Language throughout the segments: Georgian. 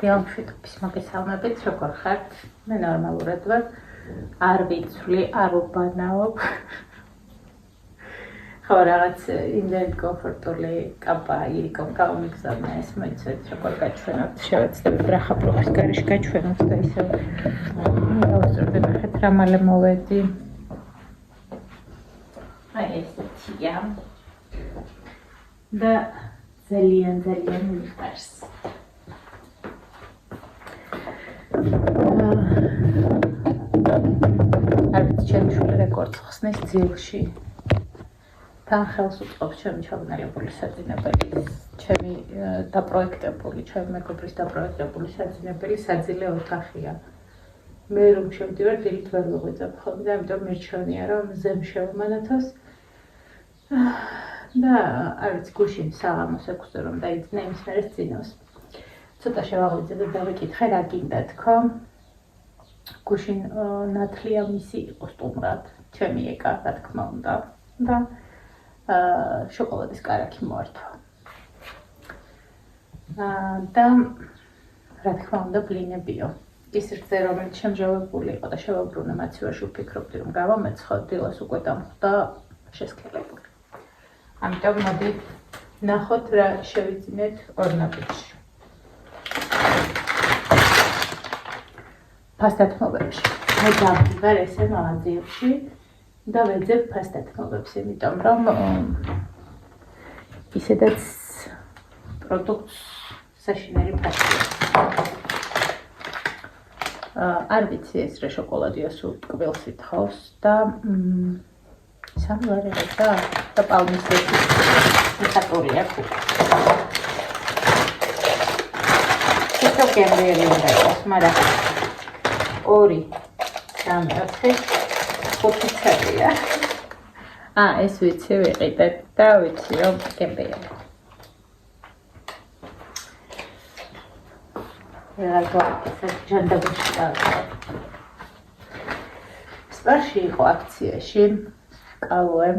მშვიდობის მოგესალმებით, როგორ ხართ? მე ნორმალურად ვარ, არ ვიცვლი, არ ვბანაობ. ხო, რაღაც იმდენად კომფორტული კაპა ირიკომ გამომიგზავნა ეს, მოიცეთ, როგორ გაჩვენოთ, შევეცდებით რახა პროფის გარეშე გაჩვენოთ და ისევ გავუსწორდეთ, ნახეთ რა მალე მოვედი. აი ესეთია. და ძალიან მიყვარს. არ ვიცი, ჩემი შვილი რეკორდს ხსნის ძილში. თან ხელს უწყობს ჩემი ჩაბნელებული საძინებელი, ჩემი დაპროექტებული, ჩემი მეგობრის დაპროექტებული საძინებელი საძილე ოთახია. მე რომ შევდივარ, დილით ვერ ვიღვიძებ ხოლმე, ამიტომ მირჩევნია, რომ მზემ შევმანათოს. და არ ვიცი, გუშინ საღამოს 6-ზე რომ დაიძინა, იმის მერე წინავს. ცოტა შევაღვიძე და დავიკითხე, რა გინდა თქო. გუშინ ნათლია მისი იყო სტუმრად, ჩემი ეკა, რა თქმა უნდა. და შოკოლადის კარაქი მოართვა. და რა თქმა უნდა ბლინებიო. ის რძე, რომელიც შემჟავებული იყო და შევაბრუნე მაცივარში, ვფიქრობდი, რომ გავამეცხო, დილას უკვე დამხვდა შესქელებული. ამიტომ მოდი ნახოთ რა შევიძინეთ ორნაბიჯში. ფასტათმობებში. მე დავდივარ ესე მაღაზიებში და ვეძებ ფასტათმობებს, იმიტომ რომ ისედაც პროდუქტს საშინელი ფასია. არ ვიცი ეს რა შოკოლადია, სულ ტკბილს ითხოვს და სამი ვარიანტია და პალმის მიხატური აქვს. ეს გემრიელი უნდა იყოს, მაგრამ 2, 3, 4, 5 ცელია. ეს ვიცი ვიყიდეთ და ვიცი რომ გემრიელი. ჯანდაბაში დავწერე. სპარში იყო აქციაში კალოე,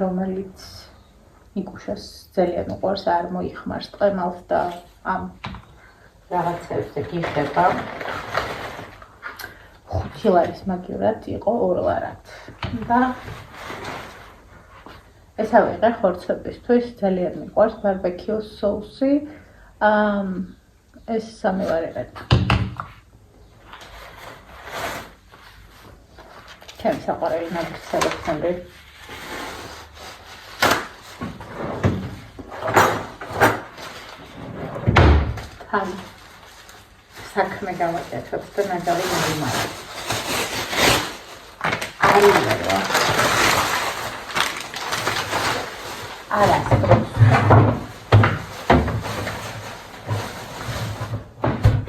რომელიც ნიკუშას ძალიან უყვარს, არ მოიხმარს ტყემალს და ამ რაღაცებზე გიხდება. 5 ლარის მაგივრად იყო 2 ლარად. და ეს ავიღე ხორცებისთვის, ძალიან მიყვარს ბარბეკიუ соуსი. ეს 3 ვარიანტი. ჩემი საყვარელი ნაბიჯი სალექსანდრე. თან საქმე გავაკეთებ და ნაგავი მომიმარა. არილა. არასდროს.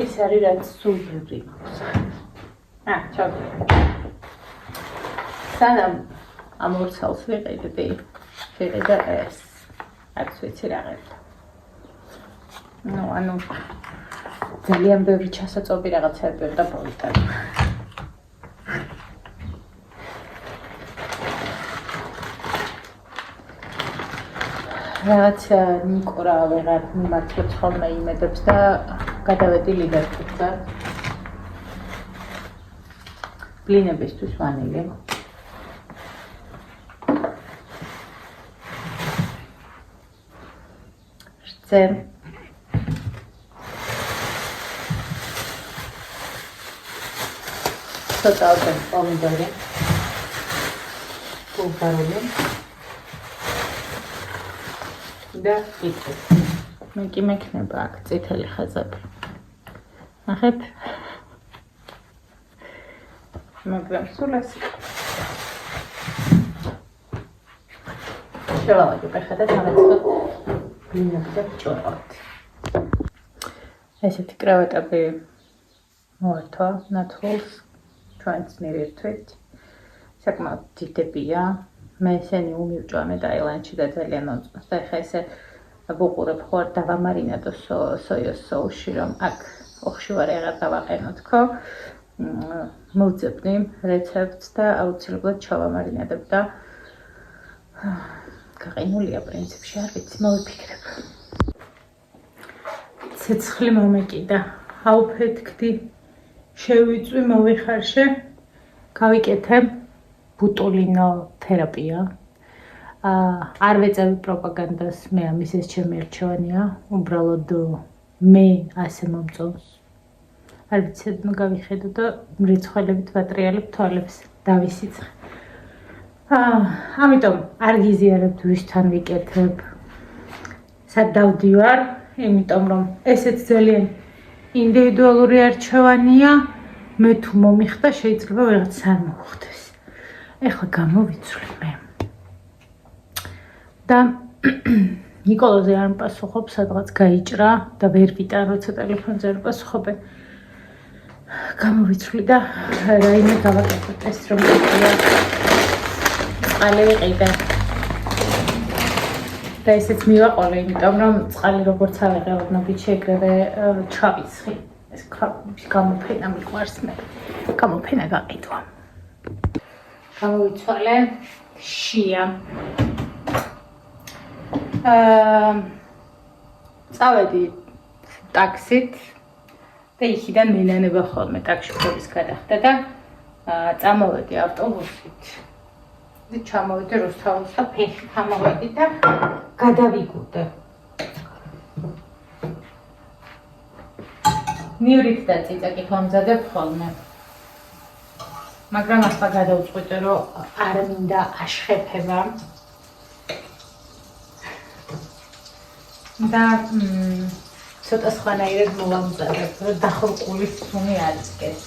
ეს არის რაც სულ ბევრი მაქვს. ჩავდი. სანამ ამ ორ ცალს ვიყიდდი, ვიყიდა ეს. არც ვიცი რა ღერდა. ანუ ძალიან ბევრი ჩასაწობი რაღაცები უნდა მოვიტანო. რაღაც ნიკორა ვეღარ მიმართლებს ხოლმე იმედებს და გადავედი ლიდერში. ბლინებისთვის ვანილი. რძე. ცოტა პომიდორი. ბულგარული. და იწვი. მე კი მექნება აქ წითელი ხაზები. ნახეთ. მაგრამ სულ ასე. შევავაჯო ფეხა და დავეწყოთ ბლინები და ჭოროთი. ესეთი კრევატები მოართვა ნათლს ჩვენც მივირთვით. საკმაოდ დიდებია. მე ესენი უმივჭვამე ტაილანდში და ძალიან მომწონს და ეხლა ესე ვუყურებ ხوار დავამარინადო სოიოს соуსში, რომ აქ ოხში ვარ აღარ დავაყენო თქო. მოვძებნი რეცეპტს და აუცილებლად ჩავამარინადებ და გაყინულია პრინციპში, არ ვიცი, მოვიფიქრებ. ცეცხლი მომეკიდა. აუფეთქდი, შევიწვი, მოვიხარშე, გავიკეთებ ბუტულინო თერაპია. არ ვეწევი პროპაგანდას, მე ამის ეს ჩემი არჩევანია, უბრალოდ მე ასე მომწონს. არ ვიცი, გავიხედო და მრეცხველებით ვატრიალებ თვალებს, დავისიცხე. ამიტომ არ გიზიარებთ ვისთან ვიკეთებ. სად დავდივარ, იმიტომ რომ ესეც ძალიან ინდივიდუალური არჩევანია, მე თუ მომიხდა შეიძლება ვიღაც არ მოხდეს. ეხლა გამოვიცვლი მე. და ნიკოლოზე არ მპასუხობ, სადღაც გაიჭრა და ვერ ვიტან, როცა ტელეფონზე არ პასუხობენ. გამოვიცვლი და რაიმე გავაკეთოთ ეს რომ წყალი ვიყიდე. და ესეც მივაყოლე, იმიტომ რომ წყალი როგორც ავიღე ოდნობით შეგრევე ჩავიცხი. ეს გამოფენა მიყვარს მე. გამოფენა გაყიდვა. გამოვიცვალე შია. წავედი ტაქსით და იქიდან მენანება ხოლმე ტაქსში ხობის გადახდა და წამოვედი ავტობუსით. და ჩამოვედი რუსთაველსა ფეხით ამოვედი და გადავიგურდე. ნივრით და წიწაკით ვამზადებ ხოლმე. მაგრამ ახლა გადავწყვიტე, რომ არ მინდა აშხეფება. და ცოტა სხვანაირად მოვამზადებ, რომ დახურკული სუნი არ იწყდეს.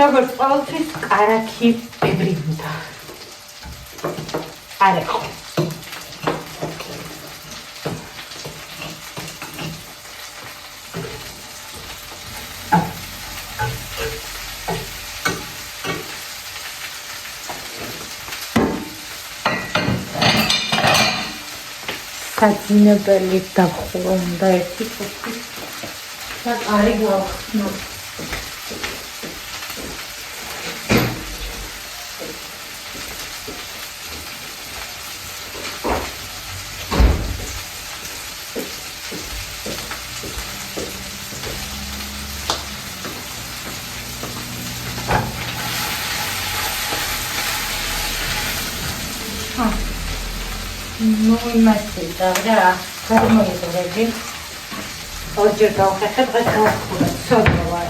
როგორც ყოველთვის კარაქი ბევრი უნდა. არ იყო. საძინებელი დახურო უნდა ერთი ფოთი. და კარი გავხსნო. Ну, имате, да, гармонизирайте. Отже, გავხეხე დღეს გავხურა, ცოდნა ვარ.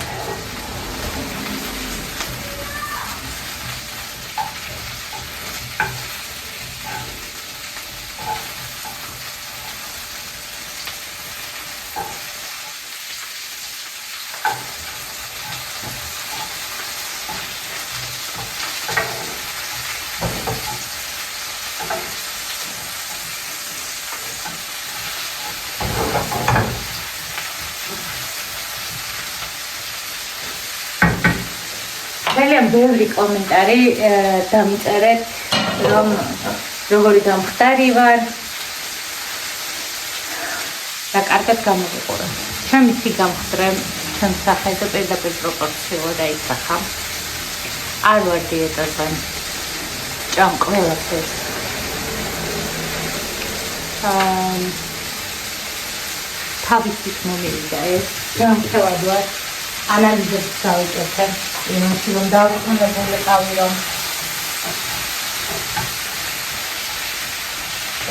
ძალიან ბევრი კომენტარი დამიწერეთ, რომ როგორი დამხდარი ვარ და კარგად გამოვიყურე. ჩემი სიგამხდრე, ჩემ სახეზე პირდაპირ პროპორციულად აისახა. არ ვარ დიეტაზე. ჭამ ყველაფერს. თავისით მომივიდა ეს. გამხდარად ვარ. ანალიზებს გავიკეთებ. იმაში რომ დავუყოვნებლიყავი რომ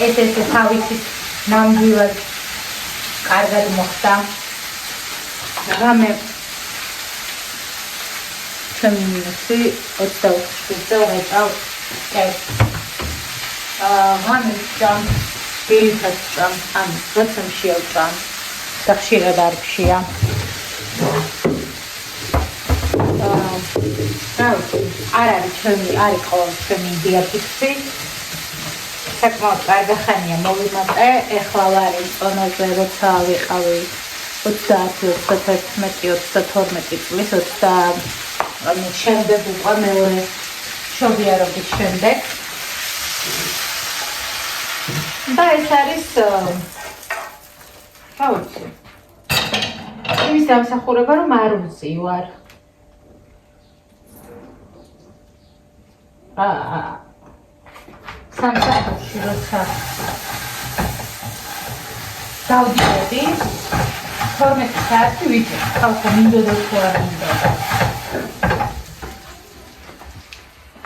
ეს თავისით ნამდვილად კარგად მოხდა. რამე ჩემი მინუსი 24 წელს წავ რამე ჯამ პირიქაც ჯამ ან როცა შეავწამ და ხშირად არ ხშია. არ არის ჩემი, არ იყო ჩემი დიაფიქსი. საკმაოდ კარგი ხანია მოვიმატე, ეხლა ვარ წონაზე, როცა ვიყავი 30, 31, 32 წლის, ანუ შემდეგ უკვე მეორე შობიარობის შემდეგ. და ეს არის რა ვიცი. იმის დამსახურება რომ არ ვზივარ. სამსახურში როცა დავდიოდი 12 საათი ვიჭერ, ხალხო მინდოდა თუ არ მინდოდა.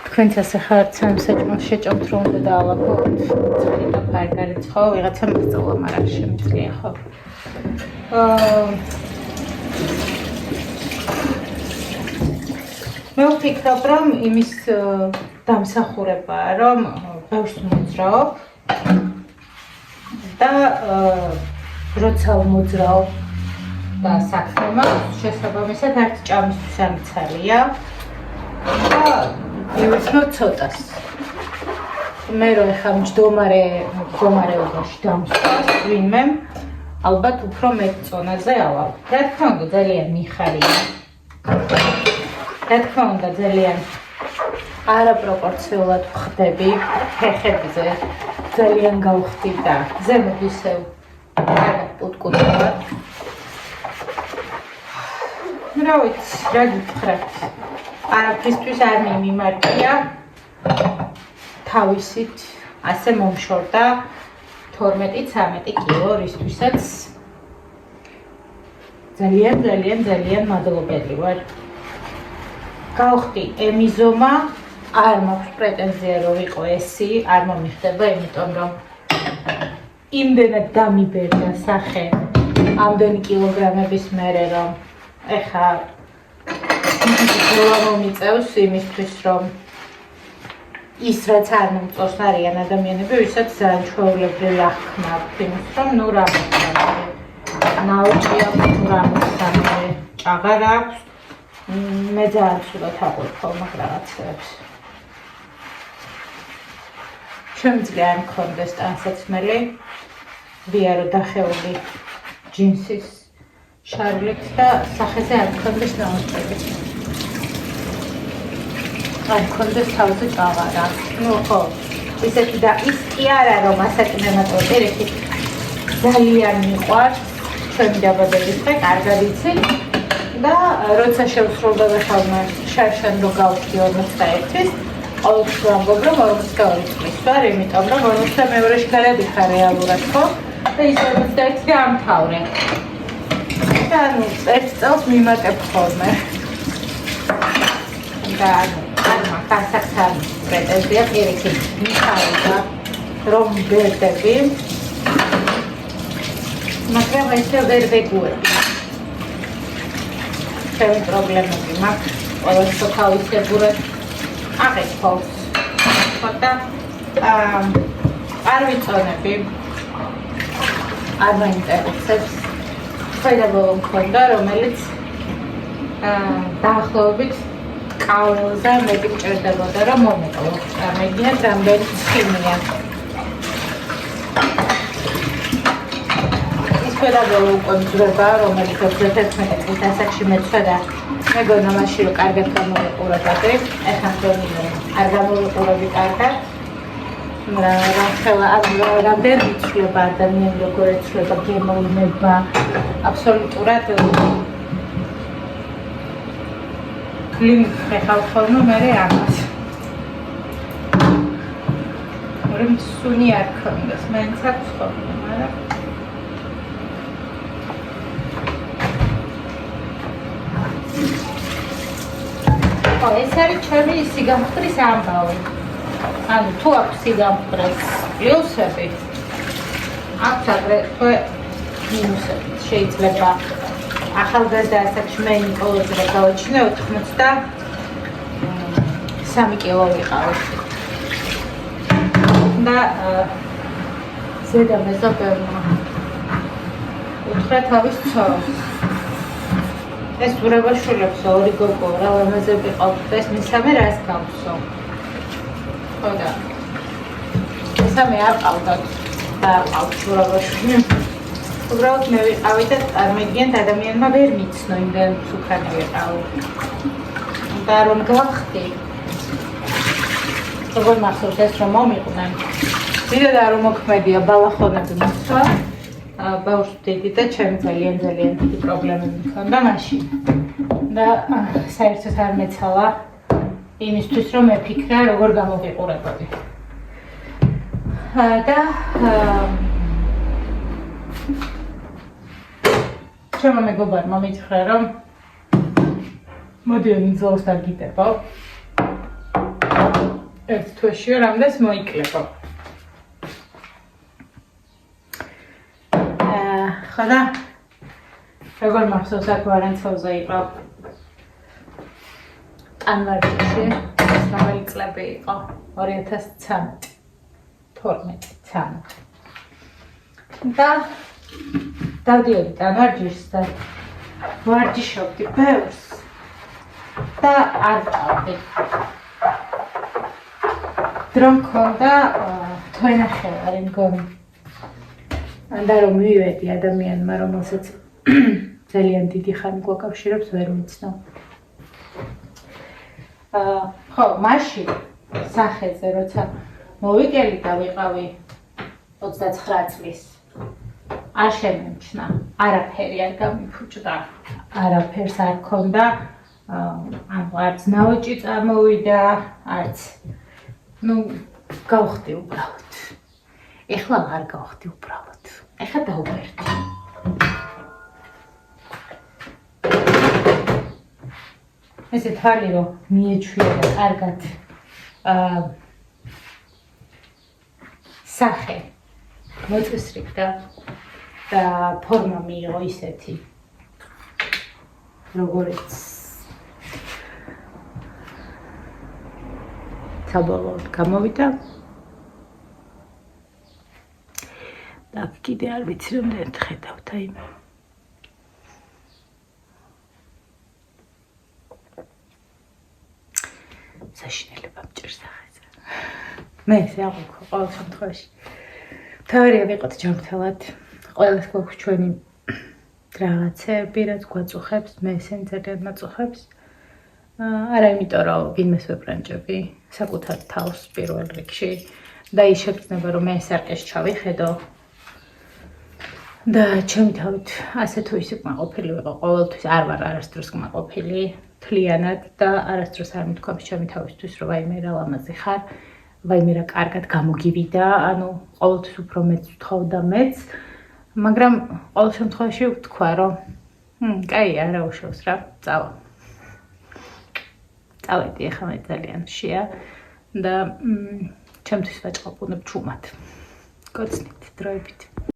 თქვენც ასე ხართ სამსაჭმელს შეჭამთ რომ უნდა დაალაგოთ. ცხელი და ფარგარიც ხო, ვიღაცა მასწავლა, მაგრამ შემიძლია ხო. მე ვფიქრობ, რომ იმის დამსახურებაა, რომ ბევრს მოძრაობ და როცა მოძრაობ და საქმე მაქვს, შესაბამისად არც ჭამისთვის არ მცალია და მივეცნო ცოტას. მე რო ეხლა მჯდომარეობაში დამსვას ვინმე, ალბათ უფრო მეტ წონაზე ავალ. რა თქმა უნდა, ძალიან მიხარია. რა თქმა უნდა, ძალიან არაპროპორციულად ვხდები ფეხებზე, ძალიან გავხდი და ზემოთ ისევ კარგად პუტკუტავად. რა ვიცი, რა გითხრათ. არაფრისთვის არ მიმიმარტია. თავისით ასე მომშორდა 12-13 კილო, რისთვისაც ძალიან მადლობელი ვარ. გავხდი ემიზომა, არ მაქვს პრეტენზია რომ ვიყო ესი, არ მომიხდება, იმიტომ რომ იმდენად დამიბერდა სახე ამდენი კილოგრამების მერე, რომ ეხა ყველა მომიწევს იმისთვის, რომ ის რაც არ მომწონს არიან ადამიანები, ვისაც ძალიან ჩვეულებრივი აღქმა აქვს იმის, რომ ნუ რა ნაოჭი აქვს, ნუ რა ჭაღარ აქვს. მე ძალიან ცუდად აღვიქო მაგ რაღაცებს. შემიძლია არ მქონდეს ტანსაცმელი, ვიარო დახეული ჯინსის შარლით და სახეზე არ მქონდეს ნაოჭები. არ მქონდეს თავზე ჭაღარა. ნუ ხო, ისეთი და ის კი არა რომ ასაკნემატო ერექით ძალიან მიყვარს ჩვენი დაბადების დღე, კარგად იცი. და როცა შევსრულდება ხოლმე შარშან რო გავხდი 41-ის, ყოველთვის ვამბობ რომ 42 წლის ვარ, იმიტომ რომ 42-ში გადადიხარ რეალურად ხო? და ის 41 დაამთავრე. და ანუ ერთ წელს მიმატებ ხოლმე. და ანუ გასაგთან პრეტენზია პირიქით მიხარდა რომ ვერდები. მაგრამ ესე ვერ ვეგუები. ჩემი პრობლემები მაქვს, ყველას თავისებურად აღეცხოვს. ხოდა არ ვიწონები, არ მაინტერესებს. ხელებო მქონდა, რომელიც დაახლოებით კავლზე მეტი მჭირდებოდა, რომ მომეკლო. მეგინათ რამდენი ცხიმია. ხელაბოლო უკვე მძვრება, რომელიც 11 წლის ასაკში მეცოდა, მეგონა მაშინ რომ კარგად გამოვიყურებოდი, ეხლა მგონია არ გამოვიყურები კარგად. რამდენი იცვლება ადამიანი, როგორ იცვლება გემოვნება, აბსოლუტურად კლინიკ ხეხავ ხოლმე მე ამას. რომ სუნი არ ქონდეს, მაინც აქვს ხოლმე, მაგრამ ეს არის ჩემი სიგამხდრის ამბავი. ანუ თუ აქვს სიგამხდრის პლუსები, აქვს აგრეთვე მინუსები. შეიძლება ახალგაზრდა ასაკში მე ნიკოლოზი გავაჩინე 83 კილო ვიყავი. და ზედა მეზობელმა უთხრა თავის ცოლს. ეს ურაბაშვილებს ორი გოგო რა ლამაზები ყავთ, ეს მესამე რას გავსო. ხო და მესამე არ ყავდათ და ყავთ ურაბაშვილი. უბრალოდ მე ვიყავი და წარმოგიდგენთ ადამიანმა ვერ მიცნო იმდენ სუქანი ვიყავი. და რომ გავხდი. როგორ მახსოვს ეს რომ მომიყვნენ. დიდად არ მოქმედია ბალახონები მოსვა. ბავშვს ვდიდი და ჩემი ძალიან დიდი პრობლემები მქონდა მაშინ. და საერთოდ არ მეცალა იმისთვის რომ მეფიქრა როგორ გამოვიყურებოდი. და ჩემო მეგობარმა მითხრა რომ მოდი ნიძოლს არ გიტებო. ერთ თვეშიო რამდენს მოიკლებო. ხოდა როგორ მახსოვს აქ ვარენცელზე იყო ტანვარჯიშში რომელი წლები იყო 2013 და დავდიოდი ტანვარჯიშს და ვარჯიშობდი ბევრს და არ ვჭავდი დრო მქონდა თვენახევარი მგონი და რომ მივედი ადამიანმა რომელსაც ძალიან დიდი ხანი გვაკავშირებს ვერ ვიცნო. ხო, მაშინ სახეზე როცა მოვიკელი და ვიყავი 29 წლის არ შემემჩნა, არაფერი არ გამიფუჭდა, არაფერს არ ქონდა, არც ნაოჭი წამოვიდა, არც გავხდი უბრალოდ. ეხლა არ გავხდი უბრალოდ. ეხლა დავღერდი. ესე თვალი რომ მიეჩვია და კარგად სახე მოწესრიგდა და ფორმა მიიღო ისეთი როგორც საბოლოოდ გამოვიდა და კიდე არ ვიცი რამდენად ხედავთ აი საშინელება მჭირს სახეზე. მე ესე აღვიქვა ყოველ შემთხვევაში. თავარია ვიყოთ ჯანმრთელად. ყველას გვაქვს ჩვენი რაღაცები, რაც გვაწუხებს, მე ესენი ძალიან მაწუხებს. არა იმიტომ, რომ ვინმეს ვებრანჭები, საკუთარ თავს პირველ რიგში და ის შეგრძნება, რომ მე სარკეშ ჩავიხედო და ჩემი თავით ასე თუ ისე კმაყოფილი ვიყო, ყოველთვის არ ვარ არასდროს კმაყოფილი. თლიანად და არასდროს არ მithქვამს ჩემი თავისთვის რომ ვაიმე რა ლამაზი ხარ, ვაიმე რა კარგად გამოგივიდა, ანუ ყოველთვის უფრო მეც ვთხოვდა მეც, მაგრამ ყოველ შემთხვევაში ვთქვა რომ კაი არა უშავს რა, წავედი ახლა მე ძალიან მშია და ჩემთვის ვაჭყობუნებ ჩუმად. გოცნით დროებით.